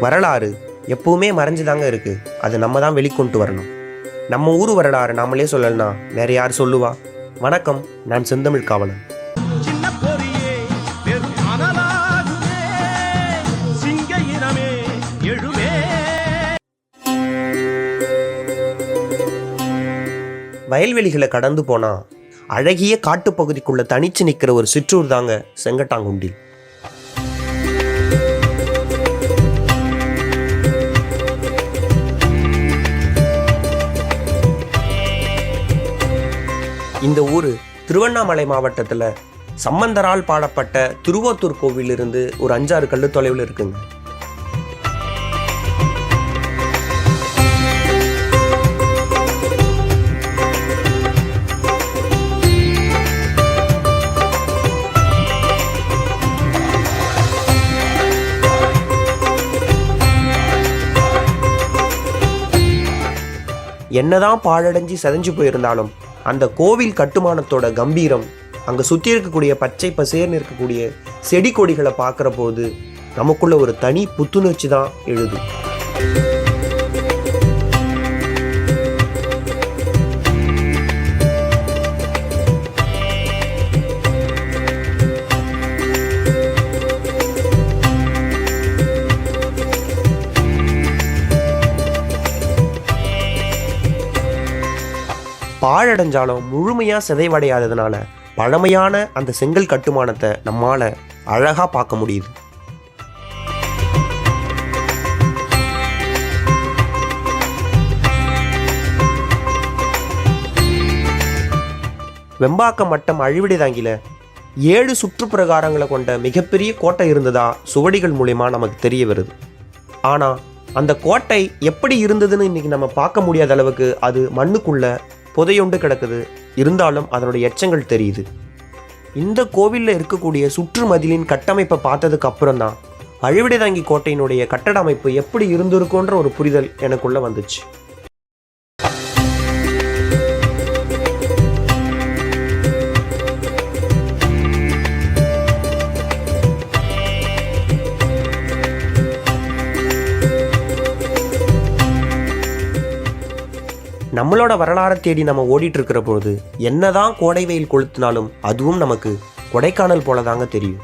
வரலாறு எப்பவுமே மறைஞ்சுதாங்க இருக்குது. அது நம்ம தான் வெளிக்கொண்டு வரணும். நம்ம ஊர் வரலாறு நாமளே சொல்லலைன்னா வேற யார் சொல்லுவா? வணக்கம், நான் செந்தமிழ் காவலன். வயல்வெளிகளை கடந்து போனால் அழகிய காட்டுப்பகுதிக்குள்ளே தனிச்சு நிற்கிற ஒரு சிற்றூர் தாங்க செங்கட்டாங்குண்டில். இந்த ஊர் திருவண்ணாமலை மாவட்டத்தில் சம்பந்தரால் பாடப்பட்ட திருவோத்தூர் கோவிலிருந்து ஒரு 5-6 கல்லு தொலைவில் இருக்குங்க. என்னதான் பாழடைஞ்சு செதஞ்சு போயிருந்தாலும் அந்த கோவில் கட்டுமானத்தோட கம்பீரம், அங்கே சுற்றி இருக்கக்கூடிய பச்சை பசேர்னு இருக்கக்கூடிய செடி கொடிகளை பார்க்குற போது நமக்குள்ள ஒரு தனி புத்துணர்ச்சி தான் எழுது. பாழடைஞ்சாலும் முழுமையாக சிதைவடையாததுனால பழமையான அந்த செங்கல் கட்டுமானத்தை நம்மால் அழகாக பார்க்க முடியுது. வெம்பாக்கம் மட்டம் அழிவிடைதாங்கில 7 சுற்றுப்பிரகாரங்களை கொண்ட மிகப்பெரிய கோட்டை இருந்ததா சுவடிகள் மூலமா நமக்கு தெரிய வருது. ஆனால் அந்த கோட்டை எப்படி இருந்ததுன்னு இன்னைக்கு நம்ம பார்க்க முடியாத அளவுக்கு அது மண்ணுக்குள்ள புதையுண்டு கிடக்குது. இருந்தாலும் அதனுடைய எச்சங்கள் தெரியுது. இந்த கோவிலில் இருக்கக்கூடிய சுற்று மதிலின் கட்டமைப்பை பார்த்ததுக்கு அப்புறம் தான் அழிவிடைதாங்கி கோட்டையினுடைய கட்டட அமைப்பு எப்படி இருந்திருக்குன்ற ஒரு புரிதல் எனக்குள்ள வந்துச்சு. நம்மளோட வரலாறை தேடி நம்ம ஓடிட்டு இருக்கிற பொழுது என்னதான் கோடை வெயில் கொளுத்தினாலும் அதுவும் நமக்கு கொடைக்கானல் போல தாங்க தெரியும்.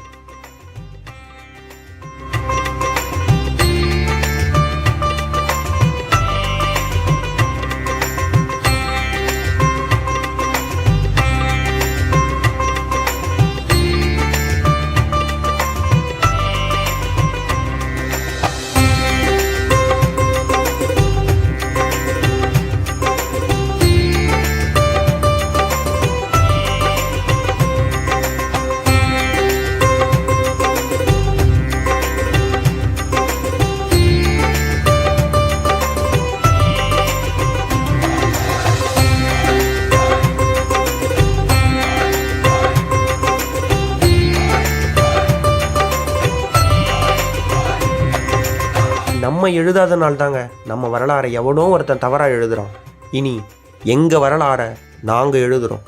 நம்ம எழுதாதனால தாங்க நம்ம வரலாறை எவனோ ஒருத்தன் தவறாக எழுதுகிறான். இனி எங்கள் வரலாறை நாங்கள் எழுதுகிறோம்.